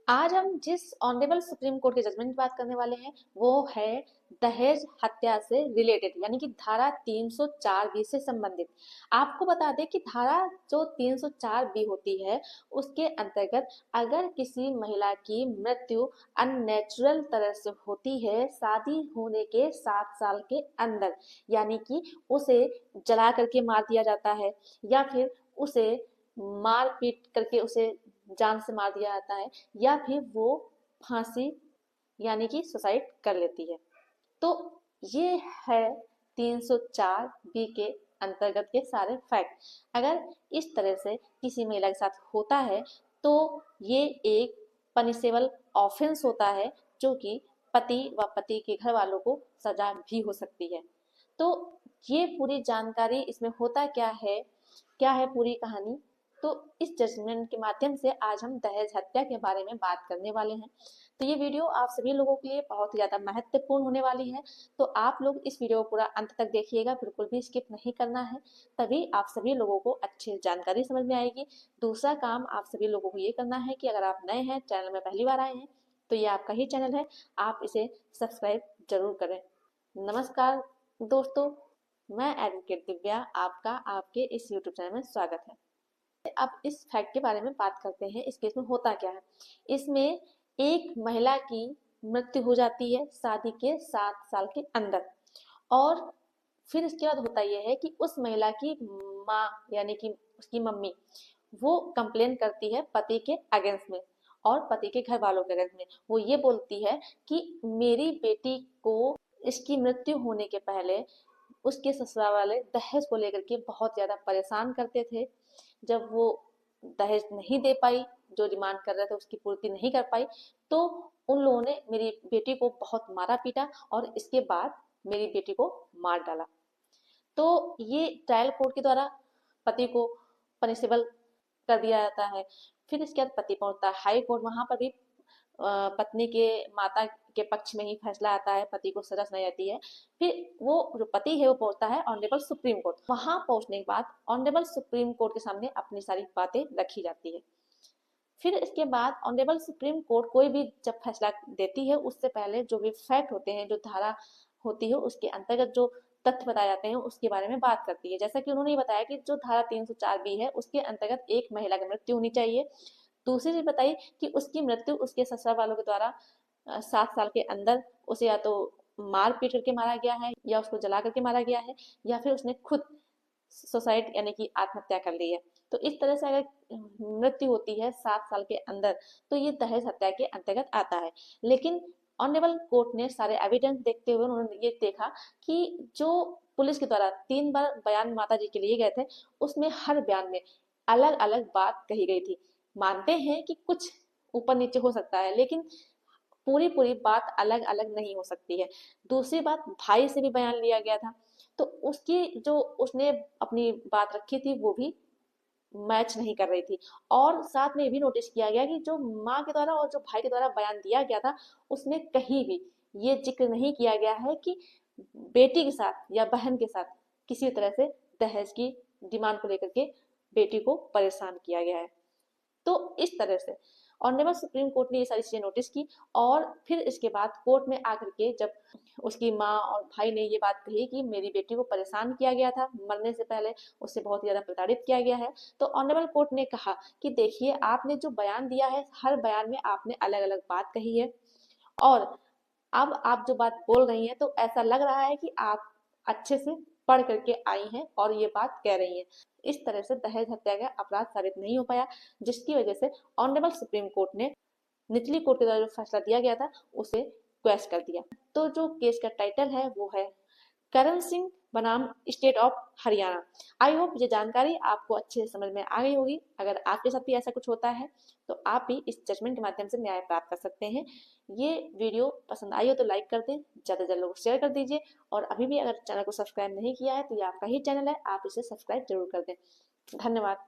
आज हम जिस ऑनरेबल सुप्रीम कोर्ट के जजमेंट की बात करने वाले हैं वो है दहेज हत्या से रिलेटेड, यानी कि धारा 304 बी से संबंधित। आपको बता दें कि धारा जो 304 बी होती है उसके अंतर्गत अगर किसी महिला की मृत्यु अननेचुरल तरह से होती है शादी होने के 7 साल के अंदर, यानी कि उसे जला करके मार दिया जाता है या फिर उसे मार पीट करके उसे जान से मार दिया जाता है या फिर वो फांसी यानी कि सुसाइड कर लेती है, तो ये है 304 बी के अंतर्गत के सारे फैक्ट। अगर इस तरह से किसी महिला के साथ होता है तो ये एक पनिशेबल ऑफेंस होता है, जो कि पति व पति के घर वालों को सजा भी हो सकती है। तो ये पूरी जानकारी, इसमें होता क्या है पूरी कहानी, तो इस जजमेंट के माध्यम से आज हम दहेज हत्या के बारे में बात करने वाले हैं। तो ये वीडियो आप सभी लोगों के लिए बहुत ही ज़्यादा महत्वपूर्ण होने वाली है, तो आप लोग इस वीडियो को पूरा अंत तक देखिएगा, बिल्कुल भी स्किप नहीं करना है, तभी आप सभी लोगों को अच्छी जानकारी समझ में आएगी। दूसरा काम आप सभी लोगों को ये करना है कि अगर आप नए हैं, चैनल में पहली बार आए हैं, तो ये आपका ही चैनल है, आप इसे सब्सक्राइब जरूर करें। नमस्कार दोस्तों, मैं एडवोकेट दिव्या आपका आपके इस यूट्यूब चैनल में स्वागत है। अब इस फैक्ट के बारे में बात करते हैं, इस केस में होता क्या है। इसमें एक महिला की मृत्यु हो जाती है शादी के 7 साल के अंदर, और फिर इसके बाद होता यह है कि उस महिला की माँ यानी कि उसकी मम्मी वो कंप्लेन करती है पति के अगेंस्ट में और पति के घर वालों के अगेंस्ट में। वो ये बोलती है कि मेरी बेटी को इसकी मृत्यु होने के पहले उसके ससुराल वाले दहेज को लेकर के बहुत ज्यादा परेशान करते थे। जब वो दहेज नहीं दे पाई, जो डिमांड कर रहे थे उसकी पूर्ति नहीं कर पाई, तो उन लोगों ने मेरी बेटी को बहुत मारा पीटा और इसके बाद मेरी बेटी को मार डाला। तो ये ट्रायल कोर्ट के द्वारा पति को पनिशेबल कर दिया जाता है। फिर इसके बाद पति पहुंचता है हाई कोर्ट, वहां पर भी पत्नी के माता के पक्ष में ही फैसला आता है, पति को सजा सुनाई जाती है। फिर वो जो पति है वो पहुंचता है ऑनरेबल सुप्रीम कोर्ट। वहां पहुंचने के बाद ऑनरेबल सुप्रीम कोर्ट के सामने अपनी सारी बातें रखी जाती है। फिर इसके बाद ऑनरेबल सुप्रीम कोर्ट कोई भी जब फैसला देती है उससे पहले जो भी फैक्ट होते हैं, जो धारा होती है उसके अंतर्गत जो तथ्य बताए जाते हैं उसके बारे में बात करती है। जैसा कि उन्होंने बताया कि जो धारा 304 बी है उसके अंतर्गत एक महिला की मृत्यु होनी चाहिए। दूसरी चीज बताई कि उसकी मृत्यु उसके ससुराल वालों के द्वारा 7 साल के अंदर उसे या तो मार पीट करके मारा गया है या उसको जला करके मारा गया है या फिर उसने खुद सुसाइड यानी कि आत्महत्या कर ली है। तो इस तरह से अगर मृत्यु होती है 7 साल के अंदर तो ये दहेज हत्या के अंतर्गत आता है। लेकिन ऑनरेबल कोर्ट ने सारे एविडेंस देखते हुए उन्होंने ये देखा कि जो पुलिस के द्वारा 3 बार बयान माता जी के लिए गए थे उसमें हर बयान में अलग अलग बात कही गई थी। मानते हैं कि कुछ ऊपर नीचे हो सकता है, लेकिन पूरी पूरी बात अलग अलग नहीं हो सकती है। दूसरी बात, भाई से भी बयान लिया गया था, तो उसकी जो उसने अपनी बात रखी थी वो भी मैच नहीं कर रही थी। और साथ में ये भी नोटिस किया गया कि जो माँ के द्वारा और जो भाई के द्वारा बयान दिया गया था उसमें कहीं भी ये जिक्र नहीं किया गया है कि बेटी के साथ या बहन के साथ किसी तरह से दहेज की डिमांड को लेकर के बेटी को परेशान किया गया है। तो इस तरह से ऑनरेबल सुप्रीम कोर्ट ने ये सारी चीजें नोटिस की, और फिर इसके बाद कोर्ट में आकर के जब उसकी माँ और भाई ने ये बात कही कि मेरी बेटी को परेशान किया गया था, मरने से पहले उससे बहुत ही ज्यादा प्रताड़ित किया गया है, तो ऑनरेबल कोर्ट ने कहा कि देखिए आपने जो बयान दिया है हर बयान में आपने अलग अलग बात कही है, और अब आप जो बात बोल रही हैं तो ऐसा लग रहा है कि आप अच्छे से पढ़ करके आई हैं और ये बात कह रही हैं। इस तरह से दहेज हत्या का अपराध साबित नहीं हो पाया, जिसकी वजह से ऑनरेबल सुप्रीम कोर्ट ने निचली कोर्ट के द्वारा जो फैसला दिया गया था उसे क्वेश कर दिया। तो जो केस का टाइटल है वो है करण सिंह बनाम state of Haryana. I hope ये जानकारी आपको अच्छे से समझ में आ गई होगी। अगर आपके साथ भी ऐसा कुछ होता है तो आप भी इस जजमेंट के माध्यम से न्याय प्राप्त कर सकते हैं। ये वीडियो पसंद आई हो तो लाइक कर दें, ज़्यादा से ज़्यादा लोग शेयर कर दीजिए, और अभी भी अगर चैनल को सब्सक्राइब नहीं किया है तो ये आपका ही चैनल है, आप इसे सब्सक्राइब जरूर कर दें। धन्यवाद।